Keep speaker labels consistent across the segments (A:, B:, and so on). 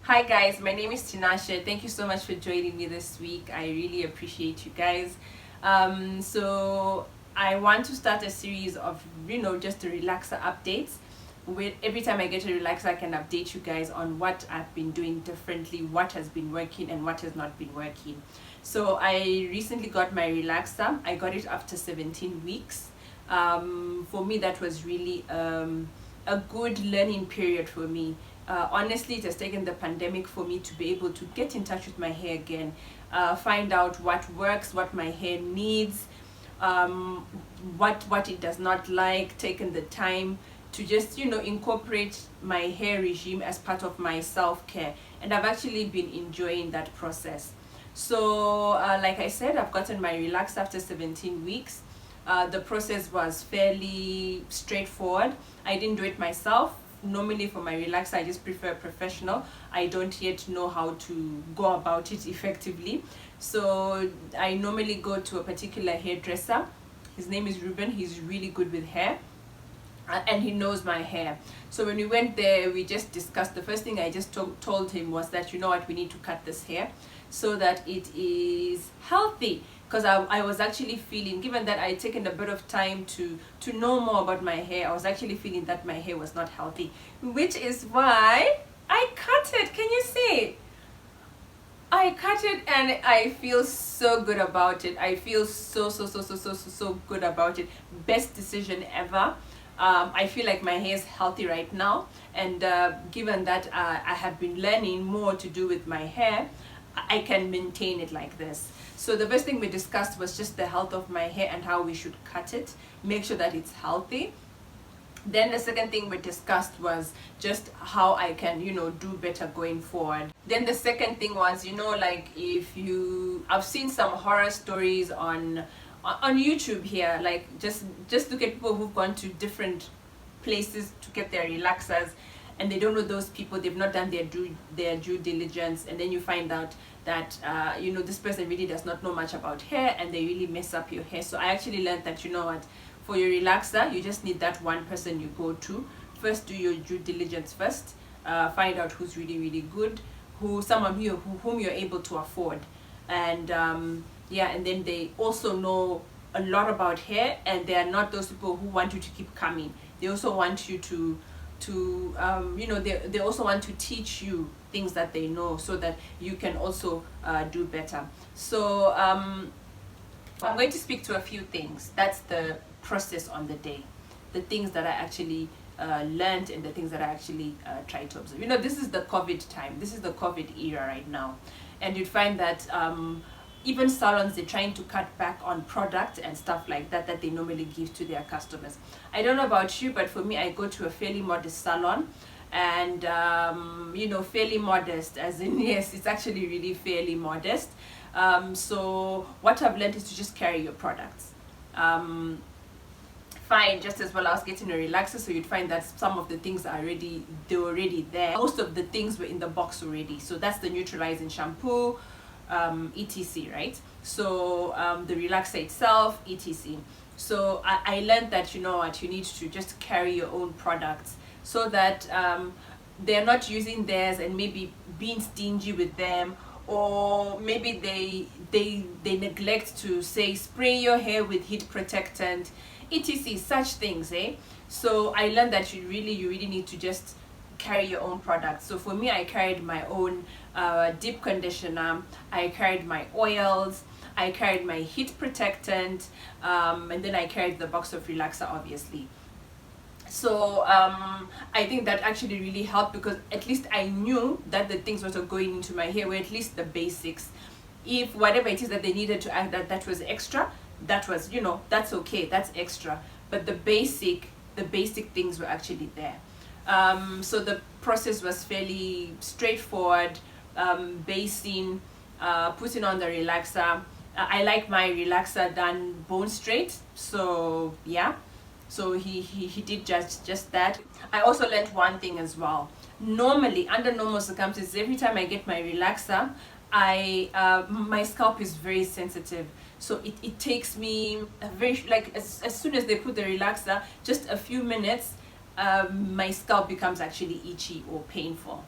A: Hi guys, my name is Tinashe. Thank you so much for joining me this week. I really appreciate you guys. So I want to start a series of, just the relaxer updates. With every time I get a relaxer, I can update you guys on what I've been doing differently, what has been working and what has not been working. So I recently got my relaxer. I got it after 17 weeks. For me, that was really a good learning period for me. Honestly, it has taken the pandemic for me to be able to get in touch with my hair again, find out what works, what my hair needs, what it does not like, taking the time to just incorporate my hair regime as part of my self-care, and I've actually been enjoying that process. So like I said, I've gotten my relax after 17 weeks. The process was fairly straightforward. I didn't do it myself. Normally for my relaxer, I just prefer a professional. I don't yet know how to go about it effectively. So I normally go to a particular hairdresser. His name is Ruben. He's really good with hair. And he knows my hair. So when we went there, we just discussed. The first thing I just told him was that, you know what, we need to cut this hair so that it is healthy. Because I was actually feeling, given that I had taken a bit of time to know more about my hair, I was actually feeling that my hair was not healthy, which is why I cut it. Can you see? I cut it and I feel so good about it. I feel so good about it. Best decision ever. I feel like my hair is healthy right now, and given that I have been learning more to do with my hair, I can maintain it like this. So the first thing we discussed was just the health of my hair and how we should cut it, make sure that it's healthy. Then the second thing we discussed was just how I can, do better going forward. Then the second thing was, like I've seen some horror stories on YouTube here, like just look at people who've gone to different places to get their relaxers, and they don't know those people. They've not done their due diligence, and then you find out that this person really does not know much about hair, and they really mess up your hair. So I actually learned that, for your relaxer, you just need that one person you go to first. Do your due diligence first, find out who's really good, whom you're able to afford, and and then they also know a lot about hair, and they are not those people who want you to keep coming. They also want you to they also want to teach you things that they know, so that you can also do better. So I'm going to speak to a few things. That's the process on the day, the things that I actually learned, and the things that I actually tried to observe. This is the COVID time. This is the COVID era right now, and you'd find that even salons, they're trying to cut back on product and stuff like that they normally give to their customers. I don't know about you, but for me, I go to a fairly modest salon, and fairly modest as in, yes, it's actually really fairly modest. So what I've learned is to just carry your products. Fine, just as well, I was getting a relaxer, so you'd find that some of the things are already there. Most of the things were in the box already. So that's the neutralizing shampoo, etc, right? So the relaxer itself, etc. So I learned that, you need to just carry your own products, so that they're not using theirs and maybe being stingy with them, or maybe they neglect to say spray your hair with heat protectant, etc, such things. So I learned that you really need to just carry your own products. So for me, I carried my own deep conditioner, I carried my oils, I carried my heat protectant, and then I carried the box of relaxer, obviously. So I think that actually really helped, because at least I knew that the things that were going into my hair were at least the basics. If whatever it is that they needed to add, that was extra, that was, that's okay, that's extra. But the basic things were actually there. So the process was fairly straightforward. Basing, putting on the relaxer. I like my relaxer done bone straight, so yeah. So he did just that. I also learned one thing as well. Normally, under normal circumstances, every time I get my relaxer, my scalp is very sensitive. So it takes me a very, like, as soon as they put the relaxer, just a few minutes, my scalp becomes actually itchy or painful.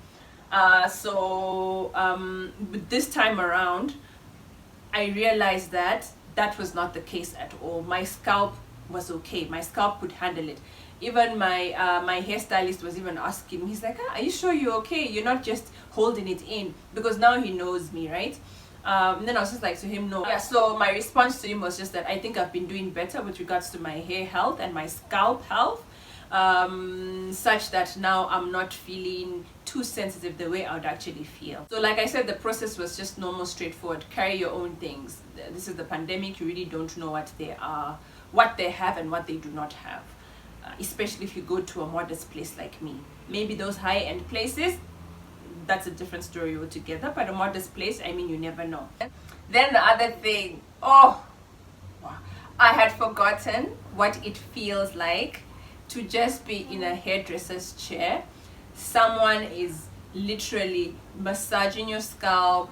A: But this time around, I realized that that was not the case at all. My scalp was okay. My scalp could handle it. Even my hairstylist was even asking me, he's like, are you sure you're okay? You're not just holding it in, because now he knows me, right? And then I was just like to him, no. Yeah, so my response to him was just that I think I've been doing better with regards to my hair health and my scalp health, such that now I'm not feeling too sensitive the way I would actually feel. So like I said, the process was just normal, straightforward. Carry your own things. This is the pandemic. You really don't know what they are, what they have and what they do not have, especially if you go to a modest place like me. Maybe those high-end places, that's a different story altogether, but a modest place, I mean, you never know. Then the other thing, oh, I had forgotten what it feels like to just be in a hairdresser's chair. Someone is literally massaging your scalp,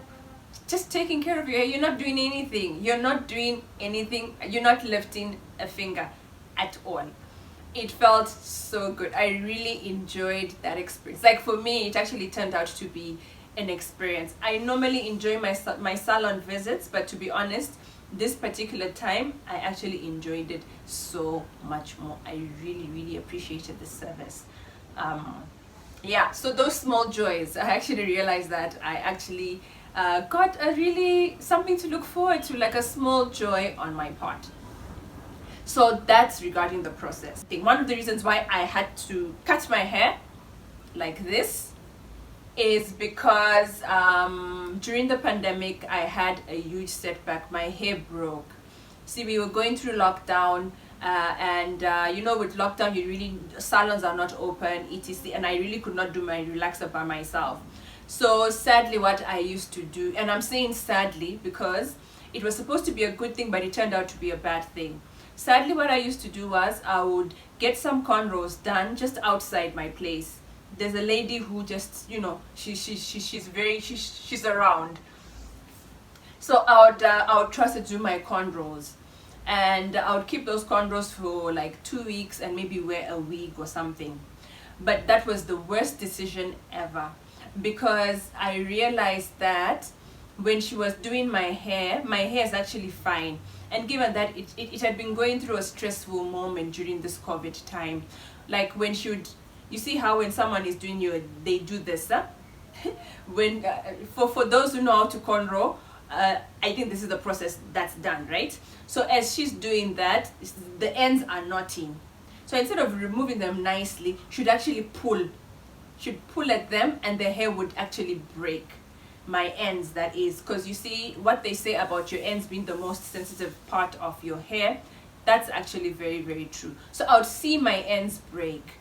A: just taking care of your hair. You're not doing anything. You're not doing anything. You're not lifting a finger at all. It felt so good. I really enjoyed that experience. Like for me, it actually turned out to be an experience. I normally enjoy my salon visits, but to be honest, this particular time I actually enjoyed it so much more. I really appreciated the service. Yeah, so those small joys, I actually realized that I actually got a really something to look forward to, like a small joy on my part. So that's regarding the process. I think one of the reasons why I had to cut my hair like this is because during the pandemic I had a huge setback. My hair broke. See, we were going through lockdown, and you know, with lockdown, salons are not open, etc. And I really could not do my relaxer by myself. So sadly, what I used to do, and I'm saying sadly because it was supposed to be a good thing, but it turned out to be a bad thing. Sadly, what I used to do was I would get some cornrows done just outside my place. There's a lady who just, you know, she's around. So I would trust her to do my cornrows, and I would keep those cornrows for like 2 weeks and maybe wear a wig or something. But that was the worst decision ever, because I realized that when she was doing my hair is actually fine. And given that it had been going through a stressful moment during this COVID time, like when she would, you see how when someone is doing you, they do this, huh? When for those who know how to cornrow, I think this is the process that's done, right? So as she's doing that, the ends are knotting. So instead of removing them nicely, she'd actually pull at them, and the hair would actually break. My ends, that is, because you see what they say about your ends being the most sensitive part of your hair, that's actually very true. So I would see my ends break,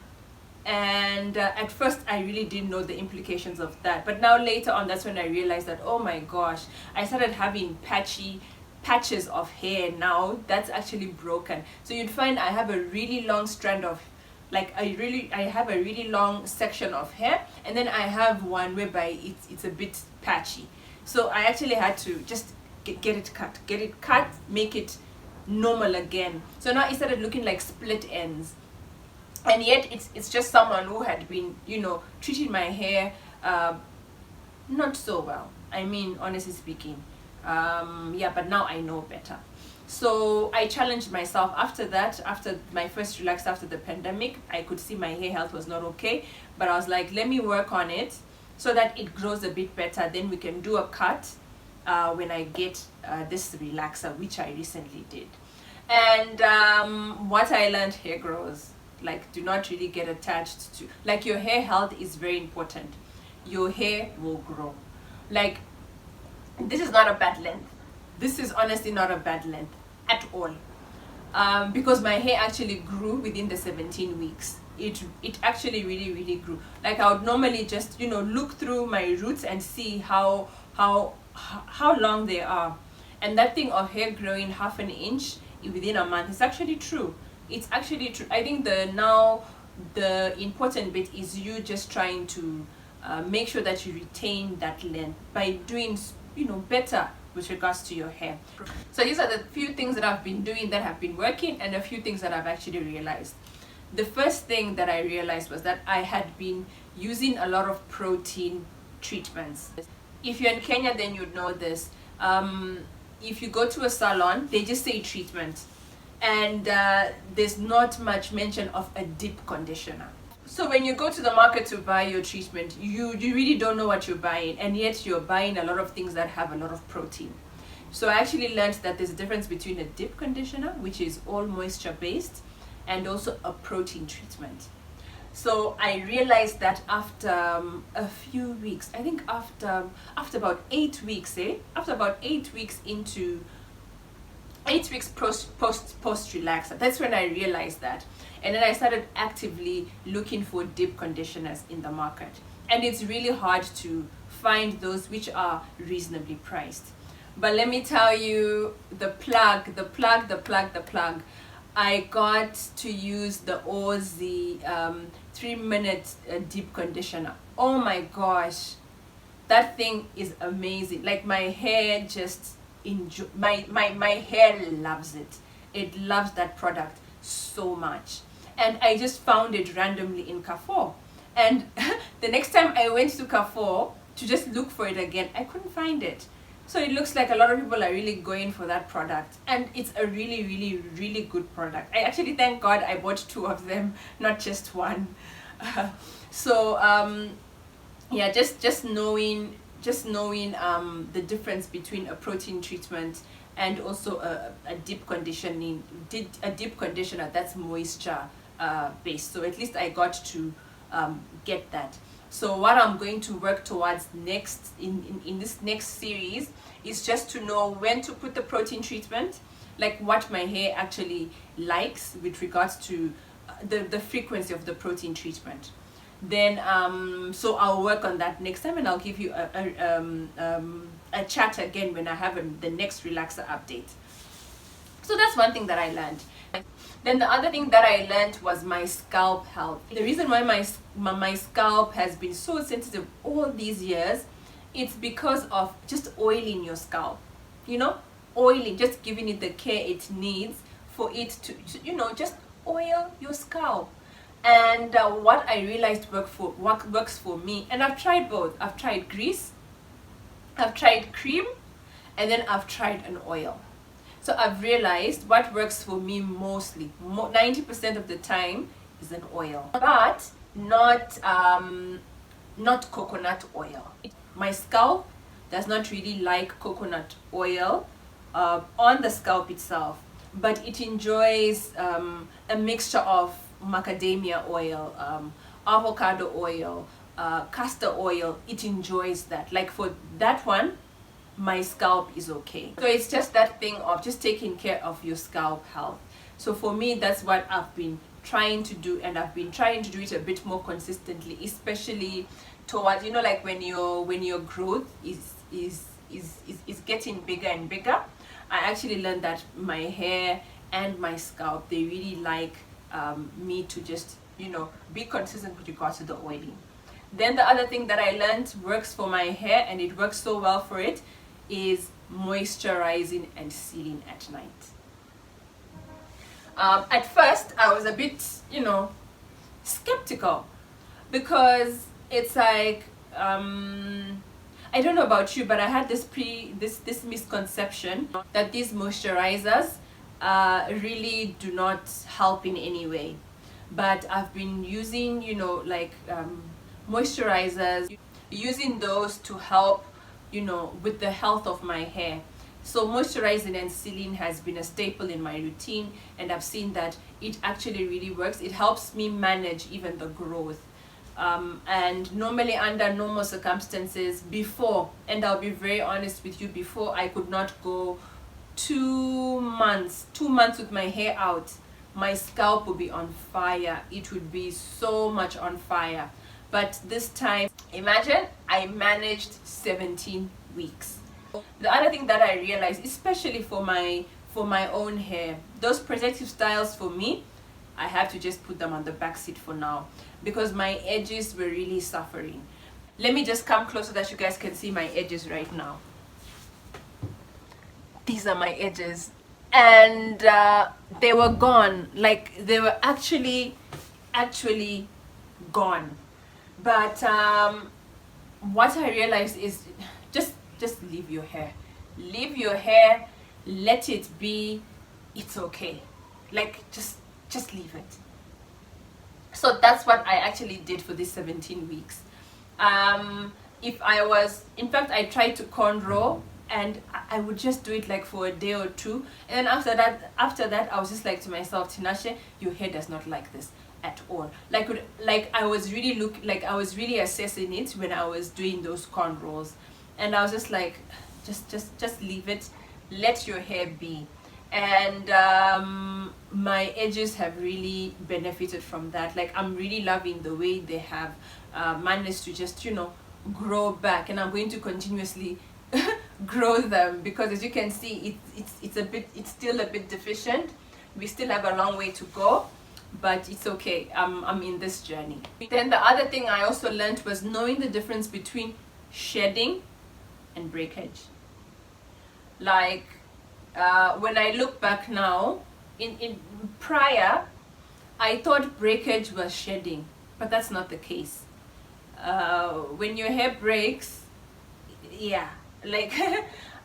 A: and at first I really didn't know the implications of that, but now later on, that's when I realized that, oh my gosh, I started having patches of hair now that's actually broken. So you'd find I have a really long strand of, like I have a really long section of hair, and then I have one whereby it's a bit patchy. So I actually had to just get it cut, make it normal again. So now it started looking like split ends, and yet it's just someone who had been, you know, treating my hair not so well. I mean, honestly speaking, yeah, but now I know better. So I challenged myself after that. After my first relax after the pandemic, I could see my hair health was not okay, but I was like, let me work on it so that it grows a bit better. Then we can do a cut when I get this relaxer, which I recently did. And what I learned, hair grows. Like, do not really get attached to, like, your hair health is very important. Your hair will grow. Like, this is not a bad length. This is honestly not a bad length at all, because my hair actually grew within the 17 weeks. It actually really grew. Like, I would normally just, you know, look through my roots and see how long they are, and that thing of hair growing half an inch within a month is actually true. It's actually true. I think the important bit is you just trying to make sure that you retain that length by doing, you know, better with regards to your hair. So these are the few things that I've been doing that have been working, and a few things that I've actually realized. The first thing that I realized was that I had been using a lot of protein treatments. If you're in Kenya, then you'd know this. If you go to a salon, they just say treatment, and there's not much mention of a deep conditioner. So when you go to the market to buy your treatment, you really don't know what you're buying, and yet you're buying a lot of things that have a lot of protein. So I actually learned that there's a difference between a deep conditioner, which is all moisture based, and also a protein treatment. So I realized that after a few weeks, I think after about 8 weeks, after about 8 weeks into 8 weeks post relaxer, that's when I realized that. And then I started actively looking for deep conditioners in the market, and it's really hard to find those which are reasonably priced. But let me tell you, the plug, I got to use the Aussie 3-minute deep conditioner. Oh my gosh, that thing is amazing. Like, my hair just my hair loves it. It loves that product so much. And I just found it randomly in Carrefour, and the next time I went to Carrefour to just look for it again, I couldn't find it. So it looks like a lot of people are really going for that product, and it's a really good product. I actually thank God I bought 2 of them, not just one. So yeah, just knowing the difference between a protein treatment and also a deep conditioner that's moisture based. So at least I got to get that. So what I'm going to work towards next in this next series is just to know when to put the protein treatment, like what my hair actually likes with regards to the frequency of the protein treatment. Then so I'll work on that next time, and I'll give you a chat again when I have the next relaxer update. So that's one thing that I learned. Then the other thing that I learned was my scalp health. The reason why my scalp has been so sensitive all these years, it's because of just oiling your scalp. You know, oiling, just giving it the care it needs for it to, you know, just oil your scalp. And what I realized works for me, and I've tried both. I've tried grease, I've tried cream, and then I've tried an oil. So I've realized what works for me mostly, 90% of the time, is an oil, but not coconut oil. My scalp does not really like coconut oil on the scalp itself, but it enjoys a mixture of macadamia oil, avocado oil, castor oil. It enjoys that. Like, for that one, my scalp is okay. So it's just that thing of just taking care of your scalp health. So for me, that's what I've been trying to do, and I've been trying to do it a bit more consistently, especially towards, you know, like when your growth is getting bigger and bigger. I actually learned that my hair and my scalp, they really like me to just, you know, be consistent with regards to the oiling. Then the other thing that I learned works for my hair, and it works so well for it, is moisturizing and sealing at night. At first I was a bit, you know, skeptical, because it's like I don't know about you, but I had this misconception that these moisturizers really do not help in any way. But I've been using, you know, like moisturizers, using those to help, you know, with the health of my hair. So moisturizing and sealing has been a staple in my routine, and I've seen that it actually really works. It helps me manage even the growth. And normally, under normal circumstances, before, and I'll be very honest with you, before I could not go 2 months with my hair out, my scalp would be on fire. It would be so much on fire. But this time, imagine, I managed 17 weeks. The other thing that I realized, especially for my own hair, those protective styles, for me, I have to just put them on the back seat for now, because my edges were really suffering. Let me just come close so that you guys can see my edges right now. These are my edges, and they were gone. Like, they were actually gone. But what I realized is just leave your hair. Leave your hair, let it be, it's okay. Like just leave it. So that's what I actually did for these 17 weeks. If I was, in fact, I tried to cornrow, and I would just do it like for a day or two, and then after that I was just like to myself, Tinashe, your hair does not like this at all. Like I was really assessing it when I was doing those cornrows, and I was just like, just leave it, let your hair be. And my edges have really benefited from that. Like, I'm really loving the way they have managed to just, you know, grow back, and I'm going to continuously grow them, because as you can see, it's still a bit deficient. We still have a long way to go, but it's okay. I'm in this journey. Then the other thing I also learned was knowing the difference between shedding and breakage. Like, when I look back now, in prior, I thought breakage was shedding, but that's not the case. When your hair breaks, yeah, like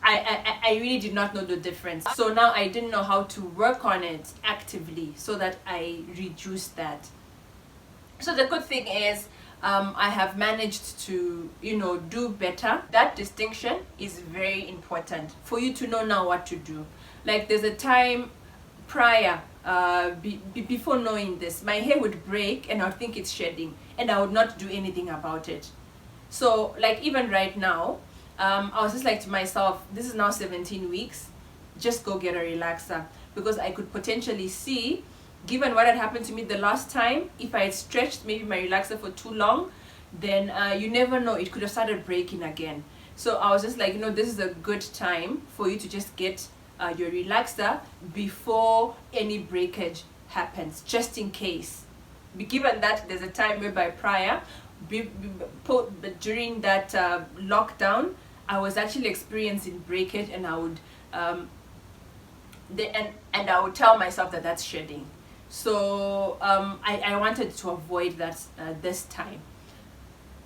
A: I really did not know the difference. So now I didn't know how to work on it actively so that I reduce that. So the good thing is, I have managed to, you know, do better. That distinction is very important for you to know now what to do. Like, there's a time prior, before knowing this, my hair would break and I would think it's shedding, and I would not do anything about it. So like, even right now, I was just like to myself, this is now 17 weeks, just go get a relaxer, because I could potentially see, given what had happened to me the last time, if I had stretched maybe my relaxer for too long, then you never know, it could have started breaking again. So I was just like, you know, this is a good time for you to just get your relaxer before any breakage happens, just in case. Given that there's a time whereby prior, during that lockdown, I was actually experiencing breakage, and I would and I would tell myself that that's shedding. So I wanted to avoid that this time.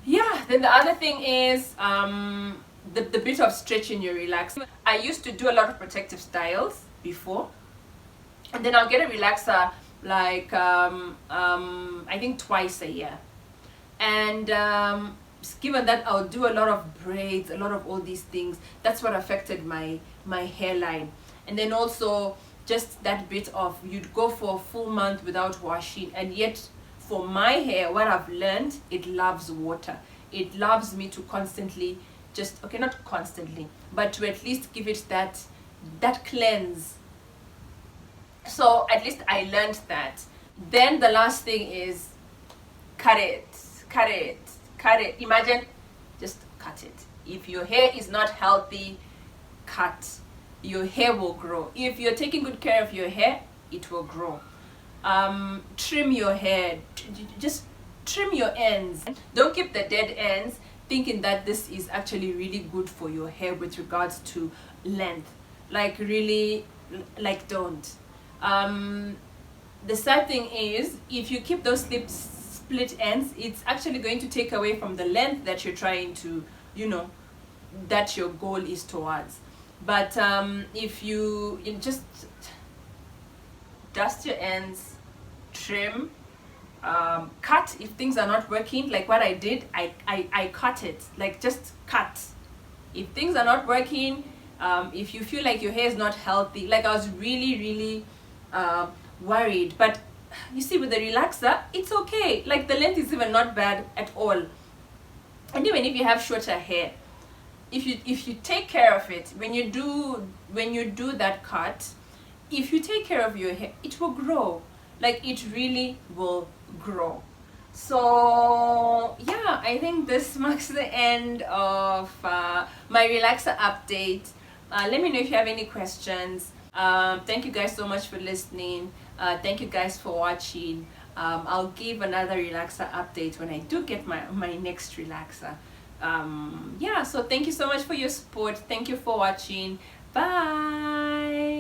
A: Yeah, then the other thing is the bit of stretching your relaxer. I used to do a lot of protective styles before, and then I'll get a relaxer like I think twice a year. And given that I'll do a lot of braids, a lot of all these things, that's what affected my hairline. And then also just that bit of, you'd go for a full month without washing, and yet for my hair, what I've learned, it loves water. It loves me to constantly just, okay, not constantly, but to at least give it that cleanse. So at least I learned that. Then the last thing is cut it. Imagine, just cut it. If your hair is not healthy, cut. Your hair will grow. If you're taking good care of your hair, it will grow. Trim your hair. Just trim your ends. Don't keep the dead ends, thinking that this is actually really good for your hair with regards to length. Like, really, like, don't. The sad thing is, if you keep those split ends, it's actually going to take away from the length that you're trying to, you know, that your goal is towards. But if you just dust your ends, trim, cut if things are not working. Like what I did, I cut it. Like, just cut if things are not working. If you feel like your hair is not healthy, like I was really worried, but you see, with the relaxer, it's okay. Like, the length is even not bad at all. And even if you have shorter hair, if you take care of it, when you do that cut, if you take care of your hair, it will grow. Like, it really will grow. So yeah, I think this marks the end of my relaxer update. Let me know if you have any questions. Thank you guys so much for listening. Thank you guys for watching. I'll give another relaxer update when I do get my next relaxer. Yeah, so thank you so much for your support. Thank you for watching. Bye.